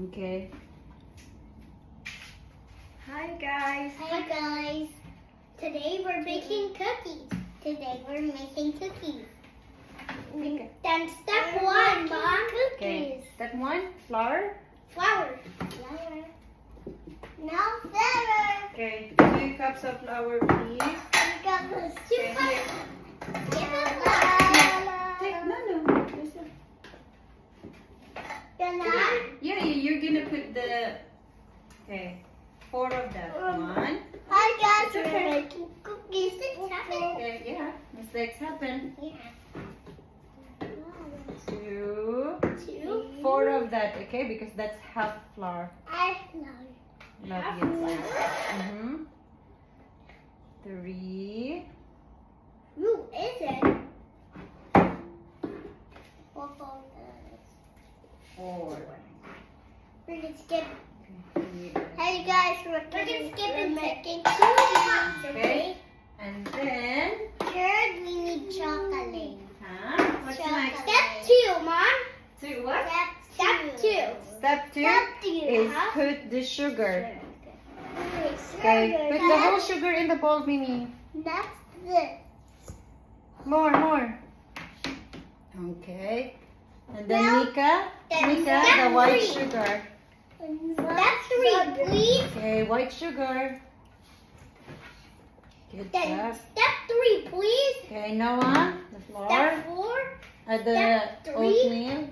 Okay. Hi guys. Hi guys. Today we're making cookies. Then step one, Mom. Okay. Step 1, flour. Flour. Now flour. Okay. 2 cups of flour, please. We got the Okay, here. Give us flour. Take, no. Yeah, you're gonna put the. Okay. 4 of that. 1. Hi guys, It's we're okay. making cookies. Okay. Yeah. Mistakes happen. Yeah. 2. 2. 4 of that. Okay, because that's half flour. I love Not Half yet. flour. 3. Who is it? 4. 4. We're gonna skip. Okay. Hey guys, we're gonna skip and making cookies. Okay. And then, Third, we need chocolate. what's Chocolate. next? Step 2, Mom. 2 what? Step 2. Step 2 Step 2. is put the sugar. Okay, put the whole sugar in the bowl, Mimi. That's this. More. Okay. And then Now, Nika, then the step white 3. sugar. Step 3, please. Okay, white sugar. Good Then job. step 3, please. Okay, Noah, the flour, Step 4. the step 3. oatmeal.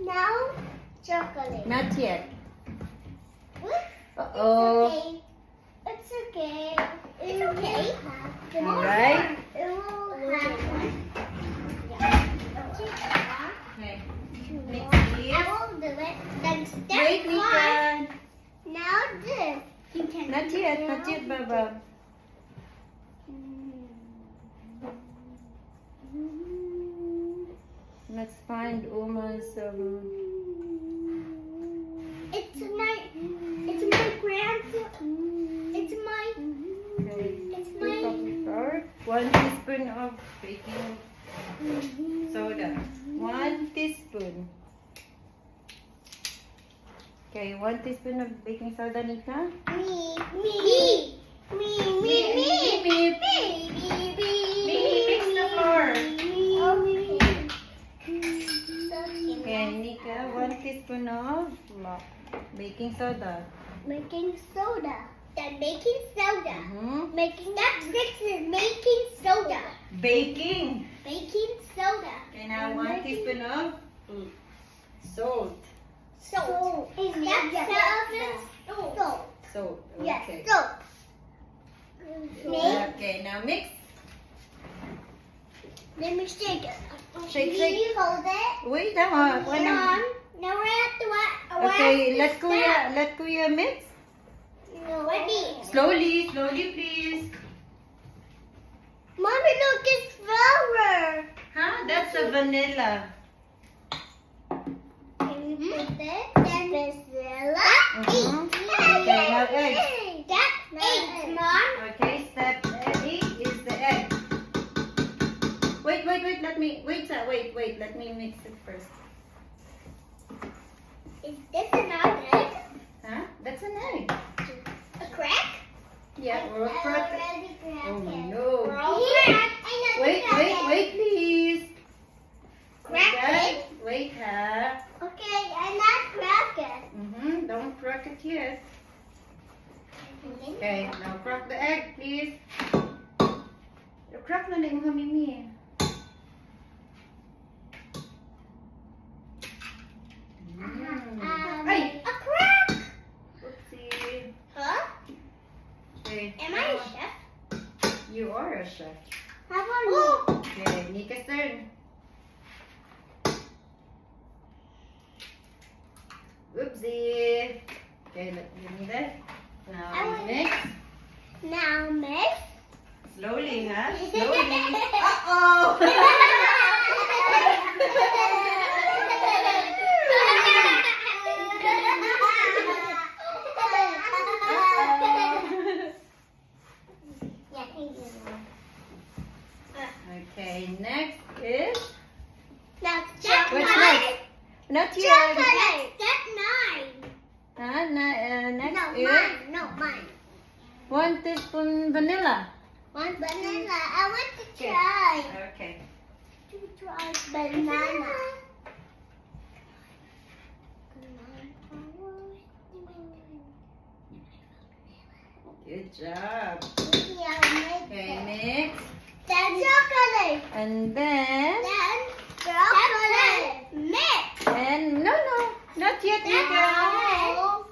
Now, chocolate. Not yet. What? Uh-oh. It's okay. It's okay. All right. It will happen. Okay. Mix this. I will do it. Then step Wait, 5. Nika. Now this. You can Not yet, Baba. Let's find Uma's. It's my grandson. It's my. Okay. It's 2 my. cups of flour. 1 teaspoon of baking soda. 1 teaspoon. Okay, 1 teaspoon of baking soda, Nika. Me. Mix the flour. Okay, Okay. Nika, 1 teaspoon of baking soda. Making soda. Then baking soda. Mm-hmm. Step 6 is making soda. Baking. Baking soda. Okay, now 1 teaspoon of salt. Salt. Step 7 salt. Salt. Yes, Okay. salt. Okay, now mix. Let me shake it. Shake, Can shake. you hold it? Wait, now. Now we're at the what? Okay, let Kuya mix. No. Ready. Slowly, please. Mommy, look, it's flour. Huh? That's a vanilla. Can you put this? Then vanilla. Mhm. Okay, now egg. That's 8, Mom. Okay, step 8 is the egg. Wait, let me mix it first. Is this another egg? Huh? That's an egg. A crack? Yeah, or a crack. Already cracked Oh it. no. We're all cracked. Wait, please. Crack Okay, it. wait, huh? Okay, I'm not crack it. Don't crack it yet. Okay, now crack the egg, please. Crack na lang yung Mimi. Ay! A crack. Oopsie. Huh? Okay. Am I a chef? You are a chef. How about me? Okay, Nika's turn. Oopsie. Okay, give me that. Now mix. Now mix. Slowly, huh? Slowly. Uh-oh! Okay, next is... Now step What's 9. next? Not yet. Chocolate. Step 9. Next No, is mine. No, mine. 1 teaspoon vanilla. One banana. I want to try. Okay. To try banana. Good job. Yeah, Okay, next. then chocolate. And then, Then chocolate. Mix. and no, not yet, Nika. No.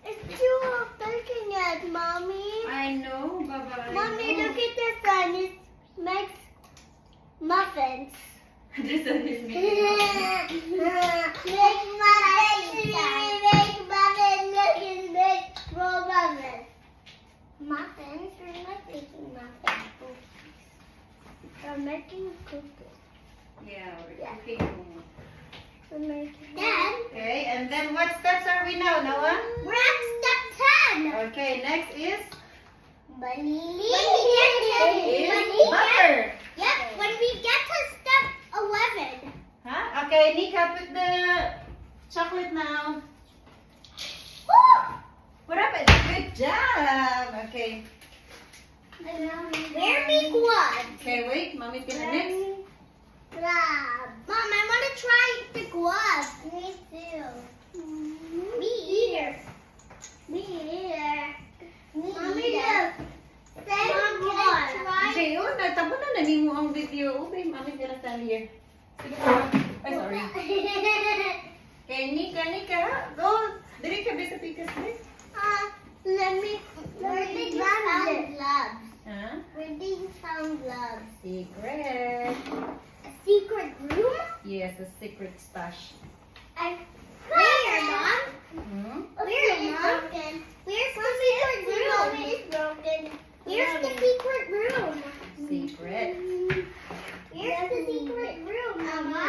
It's too baking yet, Mommy. I know, Baba. Mommy, look at the sun. It makes muffins. This one is Make me. muffins. Make muffins. Look at make muffins. Muffins? We're not making muffins. We're making cookies. Yeah, we're cooking. Then, Okay, and then what steps are we now, Noah? we're at step 10. Okay, next is Bunny. butter. Yep, when we get to step 11. Huh? Okay, Nika, put the chocolate now. Woo! What happened? Good job. Okay. Where we guava? Okay, wait. Mommy's gonna mix. Mom, I want to try the guava. Me too. Me either. Me either. Mommy, look. Mom, can I try? Okay, oh, natabo na nani mo ang video. Okay, Mommy's gonna stand here. Sige pa. Ay, sorry. Okay, Nika, go. Dili ka ba sa pikas, please? Let me. Where did you found gloves? Huh? Where did you found gloves? Secret. A secret room? Yes, a secret stash. Where, Mom? Hmm? Where, Mom? Where's the secret room? It's broken. Where's the secret room? Secret. Where's the secret room, Mama?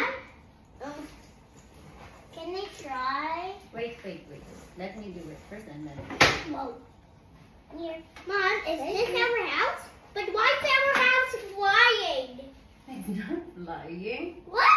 Can I try? Wait. Let me do it first and then. Whoa. Here. Mom, is this our house? But why is our house flying? It's not lying. What?